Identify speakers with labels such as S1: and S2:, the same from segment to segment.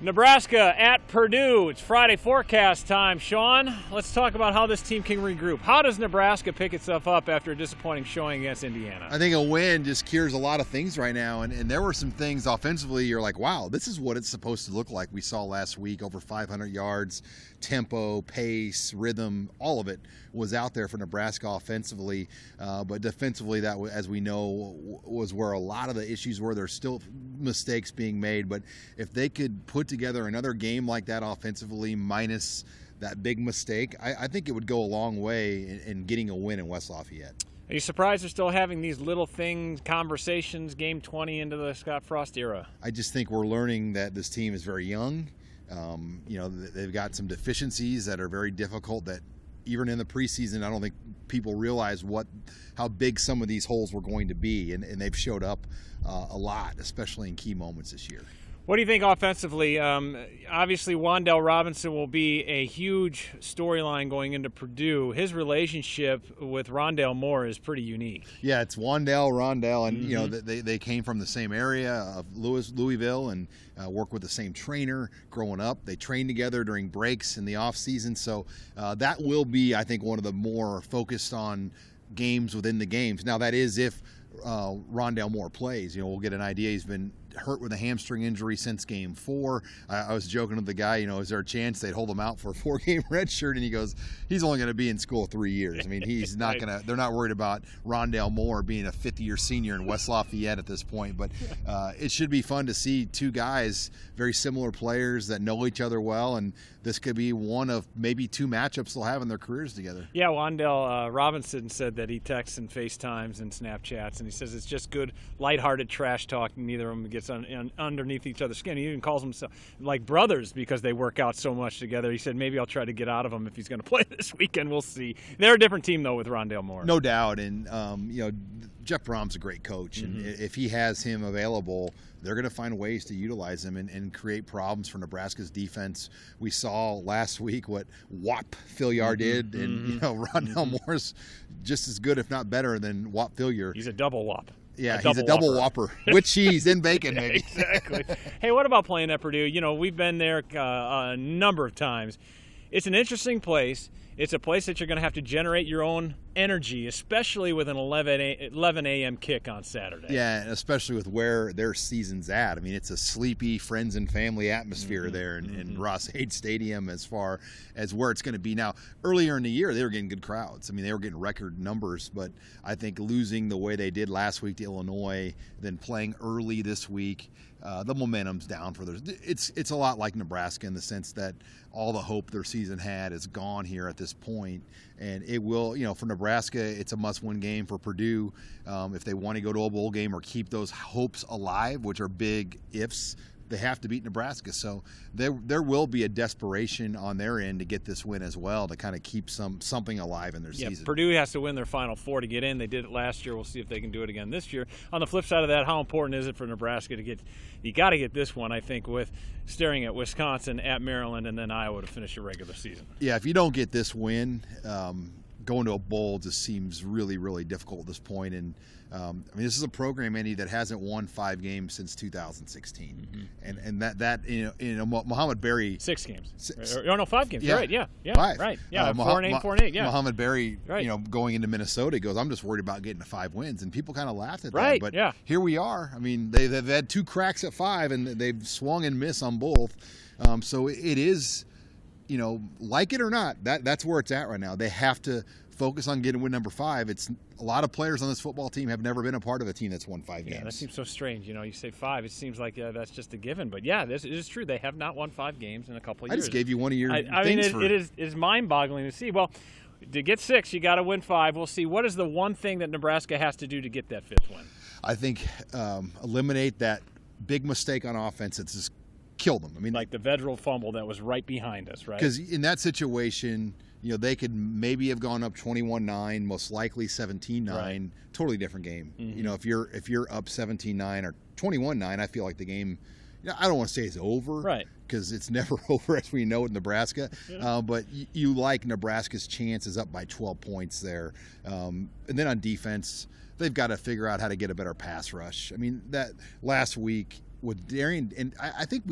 S1: Nebraska at Purdue. It's Friday forecast time. Sean, let's talk about how this team can regroup. How does Nebraska pick itself up after a disappointing showing against Indiana?
S2: I think a win just cures a lot of things right now, and there were some things offensively you're like, wow, this is what it's supposed to look like. We saw last week over 500 yards, tempo, pace, rhythm, all of it was out there for Nebraska offensively, but defensively that, as we know, was where a lot of the issues were. There's still mistakes being made, but if they could put together another game like that offensively minus that big mistake, I think it would go a long way in getting a win in West Lafayette.
S1: Are you surprised they're still having these little things, conversations, game 20 into the Scott Frost era?
S2: I just think we're learning that this team is very young. They've got some deficiencies that are very difficult that even in the preseason, I don't think people realize how big some of these holes were going to be, and they've showed up a lot, especially in key moments this year.
S1: What do you think offensively? Obviously, Wan'Dale Robinson will be a huge storyline going into Purdue. His relationship with Rondale Moore is pretty unique.
S2: Yeah, it's Rondale, and they came from the same area of Louisville, and work with the same trainer growing up. They trained together during breaks in the off season, so that will be, I think, one of the more focused on games within the games. Now, that is if Rondale Moore plays. We'll get an idea. He's been hurt with a hamstring injury since game 4. I was joking with the guy, is there a chance they'd hold him out for a 4-game red shirt? And he goes, he's only going to be in school 3 years. I mean, he's not going to, they're not worried about Rondale Moore being a 5th-year senior in West Lafayette at this point. But it should be fun to see two guys, very similar players that know each other well. And this could be one of maybe 2 matchups they'll have in their careers together.
S1: Yeah, Wan'Dale Robinson said that he texts and FaceTimes and Snapchats, and he says it's just good, lighthearted trash talk. Neither of them gets underneath each other's skin. He even calls them like brothers because they work out so much together. He said maybe I'll try to get out of him if he's going to play this weekend. We'll see. They're a different team, though, with Rondale Moore.
S2: No doubt. And, Jeff Brom's a great coach. And if he has him available, they're going to find ways to utilize him and create problems for Nebraska's defense. We saw last week what Whop Filliard did, and Rondale Moore's just as good, if not better, than Whop Filliard.
S1: He's a double Whop.
S2: Yeah, he's a double whopper with cheese and bacon, maybe.
S1: Exactly. Hey, what about playing at Purdue? We've been there a number of times. It's an interesting place. It's a place that you're going to have to generate your own energy, especially with an 11 a.m. kick on Saturday.
S2: Yeah, and especially with where their season's at. I mean, it's a sleepy friends and family atmosphere there in Ross-Ade Stadium as far as where it's going to be. Now, earlier in the year, they were getting good crowds. I mean, they were getting record numbers, but I think losing the way they did last week to Illinois, then playing early this week, the momentum's down for theirs. It's a lot like Nebraska in the sense that all the hope their season had is gone here at this point, and it will, for Nebraska, it's a must-win game. For Purdue, if they want to go to a bowl game or keep those hopes alive, which are big ifs, they have to beat Nebraska. So there will be a desperation on their end to get this win as well to kind of keep something alive in their season.
S1: Purdue has to win their Final Four to get in. They did it last year. We'll see if they can do it again this year. On the flip side of that, how important is it for Nebraska to get – you got to get this one, I think, with staring at Wisconsin, at Maryland, and then Iowa to finish the regular season.
S2: Yeah, if you don't get this win, going to a bowl just seems really, really difficult at this point. And this is a program, Andy, that hasn't won 5 games since 2016, and that Muhammad Berry
S1: 6 games. 5 games.
S2: Yeah.
S1: Right? Yeah.
S2: 5.
S1: Right. Yeah. 4-8. Yeah.
S2: Muhammad Berry, going into Minnesota, goes, I'm just worried about getting to 5 wins, and people kind of laughed at that. But here we are. I mean, they've had 2 cracks at 5, and they've swung and missed on both. So it is. Like it or not, that's where it's at right now. They have to focus on getting win number 5. It's a lot of players on this football team have never been a part of a team that's won 5 games.
S1: Yeah, that seems so strange. You say 5, it seems like that's just a given. But yeah, it is true. They have not won 5 games in a couple of years.
S2: I just gave you one of your things.
S1: It is mind-boggling to see. Well, to get 6, you got to win 5. We'll see. What is the one thing that Nebraska has to do to get that 5th win?
S2: I think eliminate that big mistake on offense. It's just kill them. I mean,
S1: like the Vedral fumble that was right behind us, right?
S2: Because in that situation, they could maybe have gone up 21-9, most likely 17-9. Right. Totally different game. If you're up 17-9 or 21-9, I feel like the game. I don't want to say it's over,
S1: right?
S2: Because it's never over, as we know, in Nebraska. But you like Nebraska's chances up by 12 points there, and then on defense, they've got to figure out how to get a better pass rush. I mean, that last week with Darian, and I think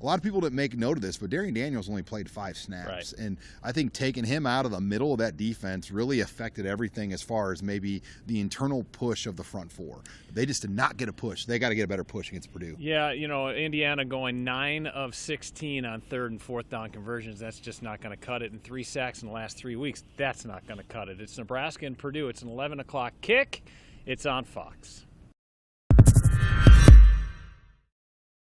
S2: a lot of people didn't make note of this, but Darian Daniels only played 5 snaps.
S1: Right.
S2: And I think taking him out of the middle of that defense really affected everything as far as maybe the internal push of the front 4. They just did not get a push. They got to get a better push against Purdue.
S1: Yeah, Indiana going 9 of 16 on 3rd and 4th down conversions. That's just not going to cut it. And 3 sacks in the last 3 weeks. That's not going to cut it. It's Nebraska and Purdue. It's an 11 o'clock kick. It's on Fox.